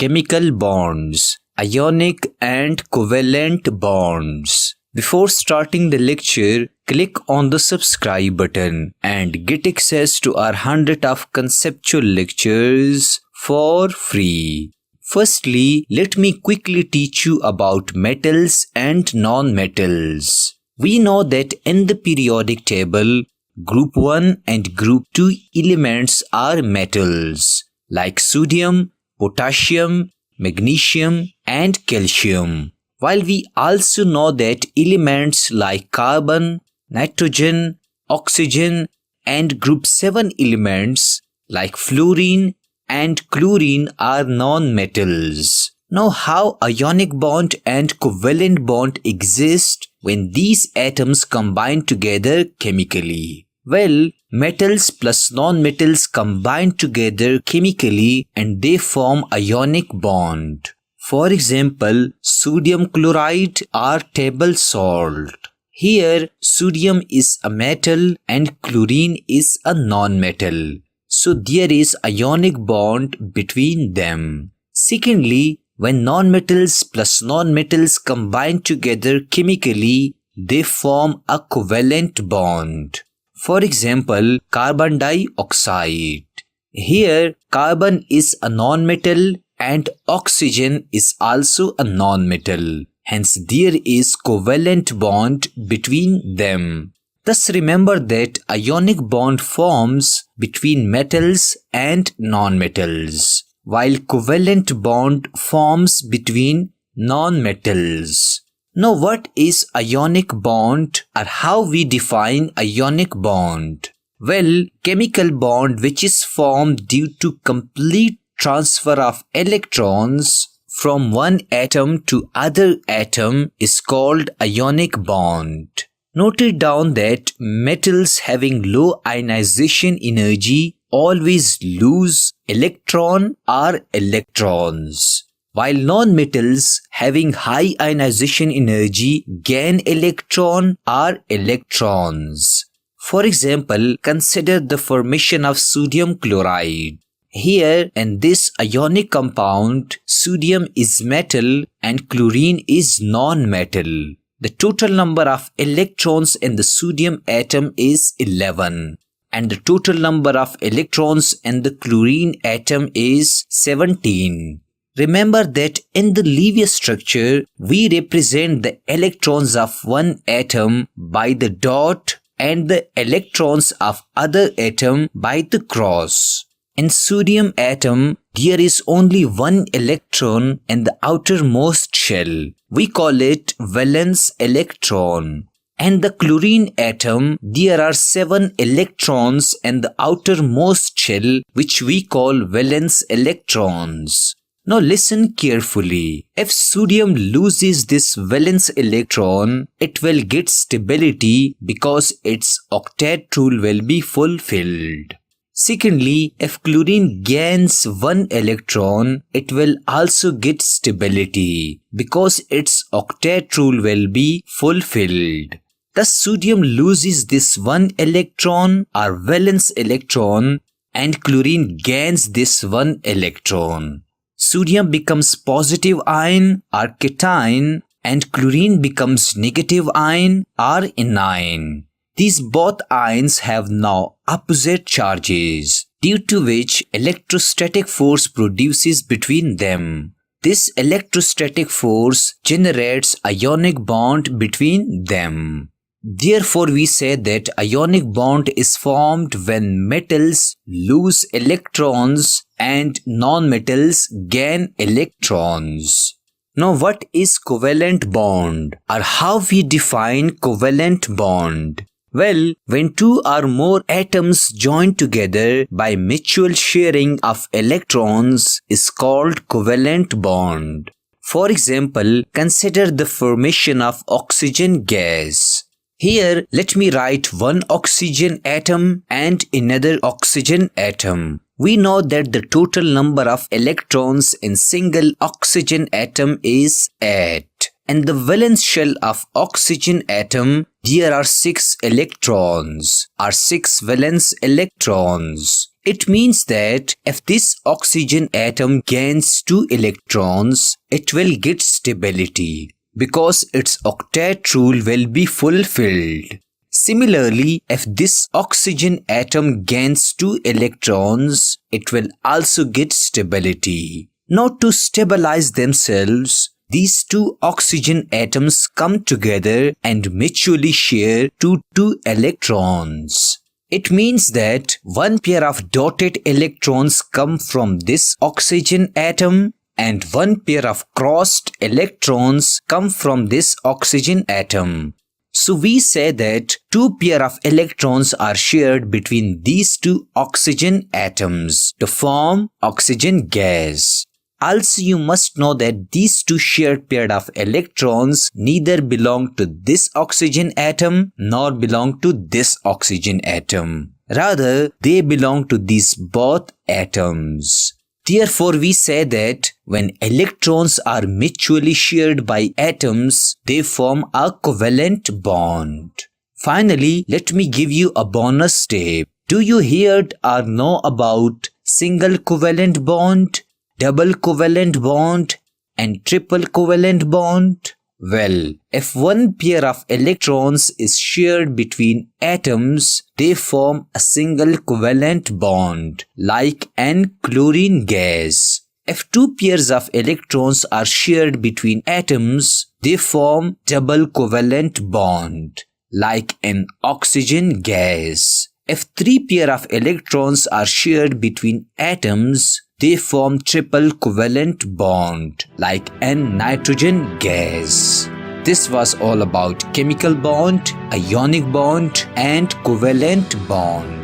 chemical bonds, ionic and covalent bonds. Before starting the lecture, click on the subscribe button and get access to our 100 of conceptual lectures for free. Firstly, let me quickly teach you about metals and non-metals. We know that in the periodic table, Group 1 and Group 2 elements are metals like sodium, potassium, magnesium, and calcium. While we also know that elements like carbon, nitrogen, oxygen, and Group 7 elements like fluorine and chlorine are non-metals. Now, how ionic bond and covalent bond exist when these atoms combine together chemically? Well, metals plus non-metals combine together chemically and they form ionic bond. For example, sodium chloride or table salt. Here, sodium is a metal and chlorine is a non-metal. So there is ionic bond between them. Secondly, when non-metals plus non-metals combine together chemically, they form a covalent bond. For example, carbon dioxide. Here, carbon is a non-metal and oxygen is also a non-metal. Hence, there is covalent bond between them. Thus, remember that ionic bond forms between metals and non-metals, while covalent bond forms between non-metals. Now, what is ionic bond or how we define ionic bond? Well, chemical bond which is formed due to complete transfer of electrons from one atom to other atom is called ionic bond. Note it down that metals having low ionization energy always lose electron or electrons, while non-metals having high ionization energy gain electron or electrons. For example, consider the formation of sodium chloride. Here, in this ionic compound, sodium is metal and chlorine is non-metal. The total number of electrons in the sodium atom is 11. And the total number of electrons in the chlorine atom is 17. Remember that in the Lewis structure, we represent the electrons of one atom by the dot and the electrons of other atom by the cross. In sodium atom, there is only one electron in the outermost shell. We call it valence electron. And the chlorine atom, there are 7 electrons in the outermost shell which we call valence electrons. Now listen carefully. If sodium loses this valence electron, it will get stability because its octet rule will be fulfilled. Secondly, if chlorine gains 1 electron, it will also get stability because its octet rule will be fulfilled. Thus, sodium loses this 1 electron or valence electron and chlorine gains this 1 electron. Sodium becomes positive ion or cation and chlorine becomes negative ion or anion. These both ions have now opposite charges, due to which electrostatic force produces between them. This electrostatic force generates ionic bond between them. Therefore, we say that ionic bond is formed when metals lose electrons and non-metals gain electrons. Now, what is covalent bond or how we define covalent bond? Well, when 2 or more atoms join together by mutual sharing of electrons is called covalent bond. For example, consider the formation of oxygen gas. Here, let me write one oxygen atom and another oxygen atom. We know that the total number of electrons in single oxygen atom is 8. In the valence shell of oxygen atom, there are 6 electrons or 6 valence electrons. It means that if this oxygen atom gains 2 electrons, it will get stability because its octet rule will be fulfilled. Similarly, if this oxygen atom gains 2 electrons, it will also get stability. Now to stabilize themselves, these 2 oxygen atoms come together and mutually share 2 electrons. It means that one pair of dotted electrons come from this oxygen atom and one pair of crossed electrons come from this oxygen atom. So we say that 2 pair of electrons are shared between these 2 oxygen atoms to form oxygen gas. Also, you must know that these 2 shared pair of electrons neither belong to this oxygen atom nor belong to this oxygen atom. Rather, they belong to these both atoms. Therefore, we say that when electrons are mutually shared by atoms, they form a covalent bond. Finally, let me give you a bonus tip. Do you hear or know about single covalent bond, double covalent bond, and triple covalent bond? Well, if one pair of electrons is shared between atoms, they form a single covalent bond, like an chlorine gas. If 2 pairs of electrons are shared between atoms, they form double covalent bond, like an oxygen gas. If 3 pair of electrons are shared between atoms, they form triple covalent bond, like an nitrogen gas. This was all about chemical bond, ionic bond, and covalent bond.